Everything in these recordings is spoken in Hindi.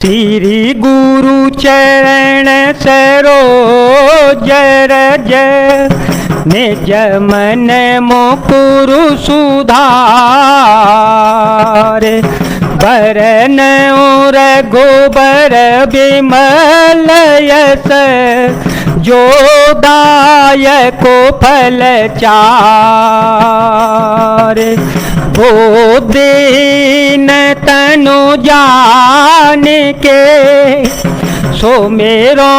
श्री गुरु चरण सरोज रज निज मन मुकुरु सुधार बरन रघुबर बिमल यस जो दायको फल चार दीन तनु जान के सुमेरो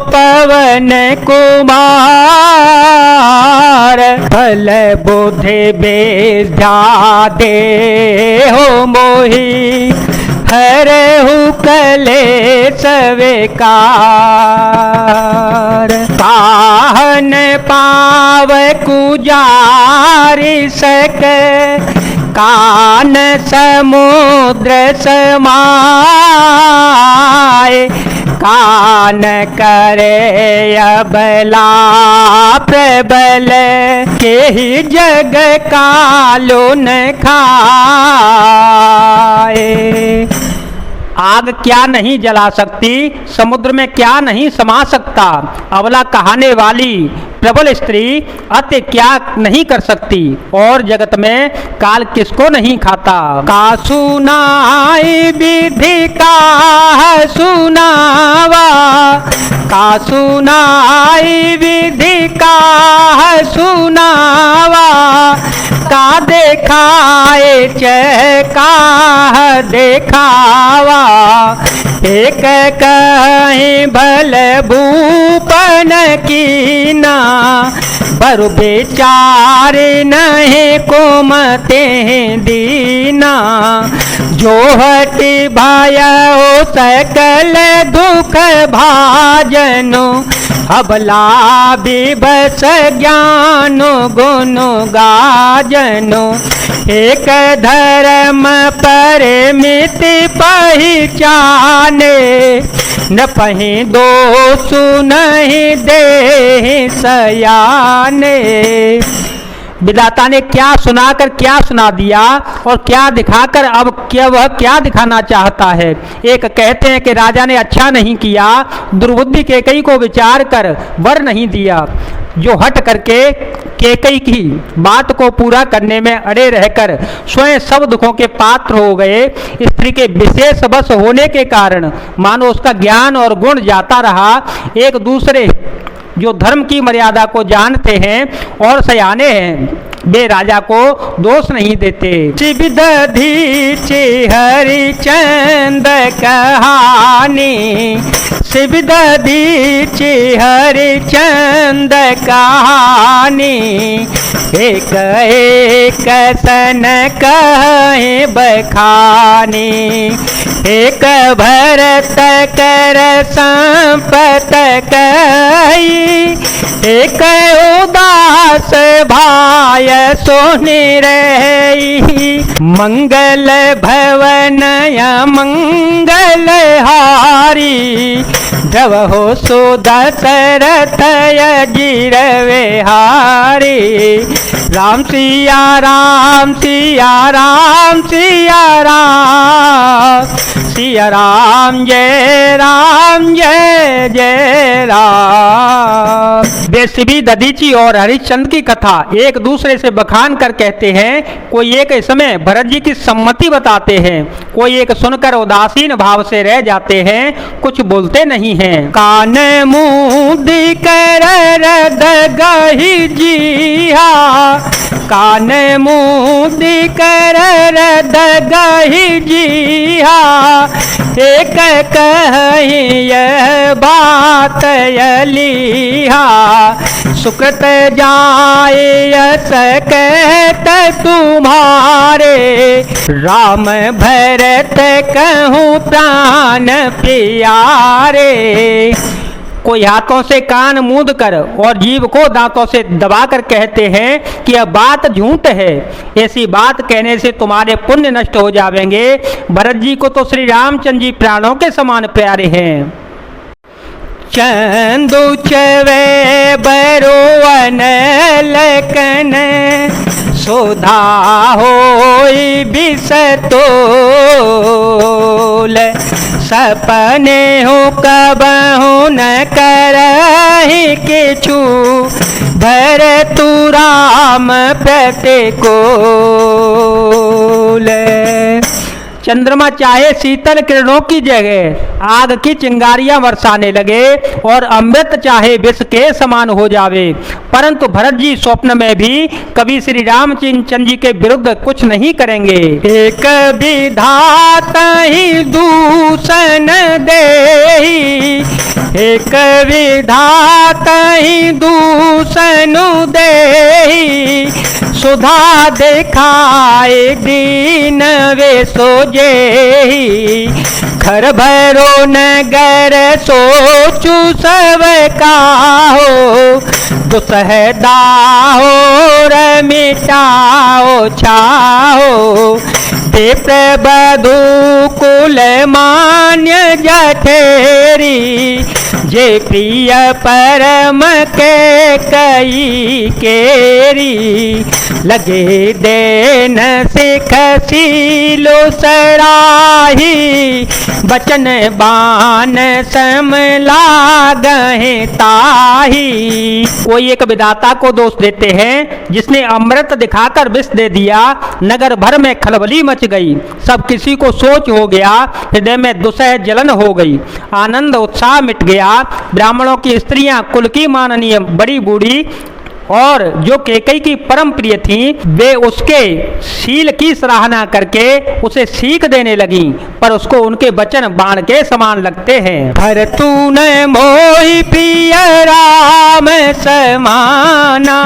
पवन कुमार फल बुद्धि विद्या दे हो मोहि हरहु कलेश विकार पाहन पाव कुजारि सक कान समुद्र समाए कान करे अबला प्रबल के ही जग कालो न खाए। आग क्या नहीं जला सकती, समुद्र में क्या नहीं समा सकता, अबला कहाने वाली प्रबल स्त्री अत्य क्या नहीं कर सकती, और जगत में काल किसको नहीं खाता। का सुनाई विधि का सुनावा, का सुनाई विधि का सुनावा, का देखाए का देखावा, एक कहीं भल भूपन कीना बरु बेचार नहीं कुमते दीना, जो हटि भयो सकल दुख भाजनो, अबला विभस ज्ञान गुण गाजनो, एक धर्म परमित पहचाने, न पहि दोष नहीं दे सयाने। विधाता ने क्या सुनाकर क्या सुना दिया और क्या दिखाकर अब क्या वह क्या दिखाना चाहता है। एक कहते हैं कि राजा ने अच्छा नहीं किया, दुर्बुद्धि कैकई को विचार कर वर नहीं दिया, जो हट करके कैकई की बात को पूरा करने में अड़े रहकर स्वयं सब दुखों के पात्र हो गए। स्त्री के विशेष बस होने के कारण मानो उसका ज्ञान और गुण जाता रहा। एक दूसरे जो धर्म की मर्यादा को जानते हैं और सयाने हैं, वे राजा को दोष नहीं देते। शिवदधीचि हरिचंद कहानी, शिवदधीचि हरिचंद कहानी, एक एक सन कहे बखानी, एक भरत कर संपत कही, एक उदास भाय सोने रही, मंगल भवन मंगल हारी, जब हो सो दशरथ अजीर विहारी, राम सिया राम सिया राम सिया राम, सिया राम जय जय राम। बेसिबी दधीची और हरिश्चंद्र की कथा एक दूसरे से बखान कर कहते हैं। कोई एक समय भरत जी की सम्मति बताते हैं, कोई एक सुनकर उदासीन भाव से रह जाते हैं, कुछ बोलते नहीं हैं। कान मुंह कर रद गही जिया, कान मुंह कर रद गही जिया, एक कही यह बात यलिहा, सुकृत जाए यस कहत तुम्हारे, राम भरत कहूँ प्राण प्यारे। कोई हाथों से कान मूंद कर और जीभ को दांतों से दबाकर कहते हैं कि यह बात झूठ है, ऐसी बात कहने से तुम्हारे पुण्य नष्ट हो जाएंगे। भरत जी को तो श्री रामचंद्र जी प्राणों के समान प्यारे हैं। चंदु चवे बरोवन लकन, सुधा होई बिसतोल, सपने हो कबहु न करहि किछु, भरतु राम प्रतिकूल। चंद्रमा चाहे शीतल किरणों की जगह आग की चिंगारियां बरसाने लगे और अमृत चाहे विष के समान हो जावे, परंतु भरत जी स्वप्न में भी कभी श्री रामचंद्र जी के विरुद्ध कुछ नहीं करेंगे। एक विधाता ही दूषण देहि, एक विधाता ही दूषण देहि, सुधा दिखाए दीन वे सोजेहि, घर भरो नगर सोचु सब काहो, दुसह दाहो मिटाओ छाहो, विप्र बधू कुल मान्य जठेरी, जे प्रिय परम के कई केरी, लगे देन सिख सीलो सराही, बचन बान सम लागहि ताही। कोई एक विधाता को दोष देते हैं जिसने अमृत दिखाकर विष दे दिया, नगर भर में खलबली मच गई, सब किसी को सोच हो गया, हृदय में दुसह जलन हो गई, आनंद उत्साह मिट गया। ब्राह्मणों की स्त्रियां कुल की माननीय बड़ी बूढ़ी और जो केकई की परम प्रिय थी, वे उसके शील की सराहना करके उसे सीख देने लगी, पर उसको उनके वचन बाण के समान लगते हैं। भरतु न मोहि प्रिय राम समाना,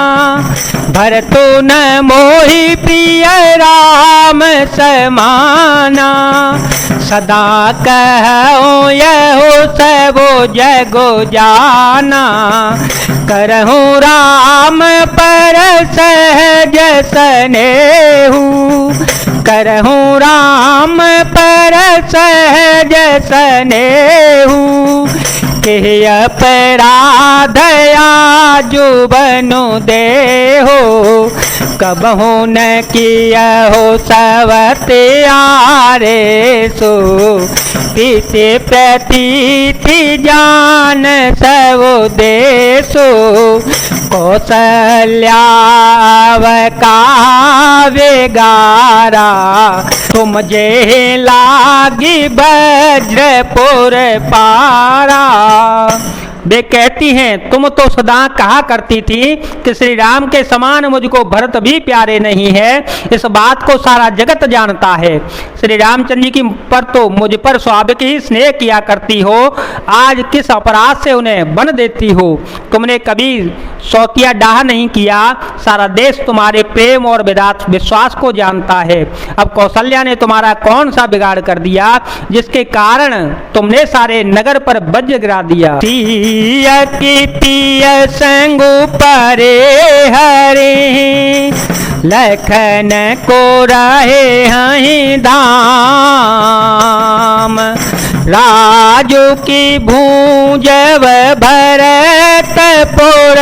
भरतु न मोहि प्रिय राम समाना, सदा कहो यहो सबो जगो जाना, करहु राम पर सहज स्नेहु, करहु राम पर सहज स्नेहु, के अपराधया जो बनु देहो, कबहु न किया हो सवत्यारे सो, पीते प्रतीति जान सब देशो, कौशल्यावका वेगारा, तुम जे लागी वज्रपुर पारा। वे कहती हैं, तुम तो सदा कहा करती थी कि श्री राम के समान मुझको भरत भी प्यारे नहीं है, इस बात को सारा जगत जानता है। श्री रामचंद्र जी की पर तो मुझ पर स्वाभाविक ही स्नेह किया करती हो, आज किस अपराध से उन्हें बन देती हो। तुमने कभी शौकिया डाह नहीं किया, सारा देश तुम्हारे प्रेम और विश्वास को जानता है। अब कौशल्या ने तुम्हारा कौन सा बिगाड़ कर दिया जिसके कारण तुमने सारे नगर पर वज्र गिरा दिया। की पिय संगु परे हरे, लखन को रहे हहीं धाम, राजू की भूंजव भरतपुर,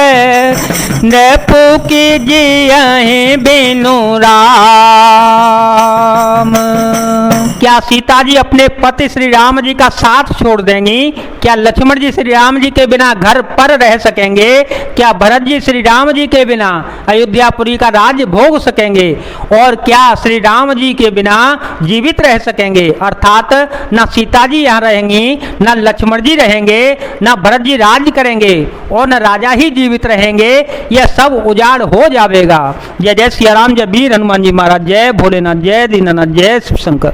नृपु की जियहि बिनु राम। क्या सीता जी अपने पति श्री राम जी का साथ छोड़ देंगी? क्या लक्ष्मण जी श्री राम जी के बिना घर पर रह सकेंगे? क्या भरत जी श्री राम जी के बिना अयोध्यापुरी का राज्य भोग सकेंगे? और क्या श्री राम जी के बिना जीवित रह सकेंगे? अर्थात न सीता जी यहाँ रहेंगी, न लक्ष्मण जी रहेंगे, न भरत जी राज्य करेंगे और न राजा ही जीवित रहेंगे। यह सब उजाड़ हो जाएगा। जय जय सिया राम, जय वीर हनुमान जी महाराज, जय भोलेनाथ, जय दीनानाथ, जय शिव शंकर।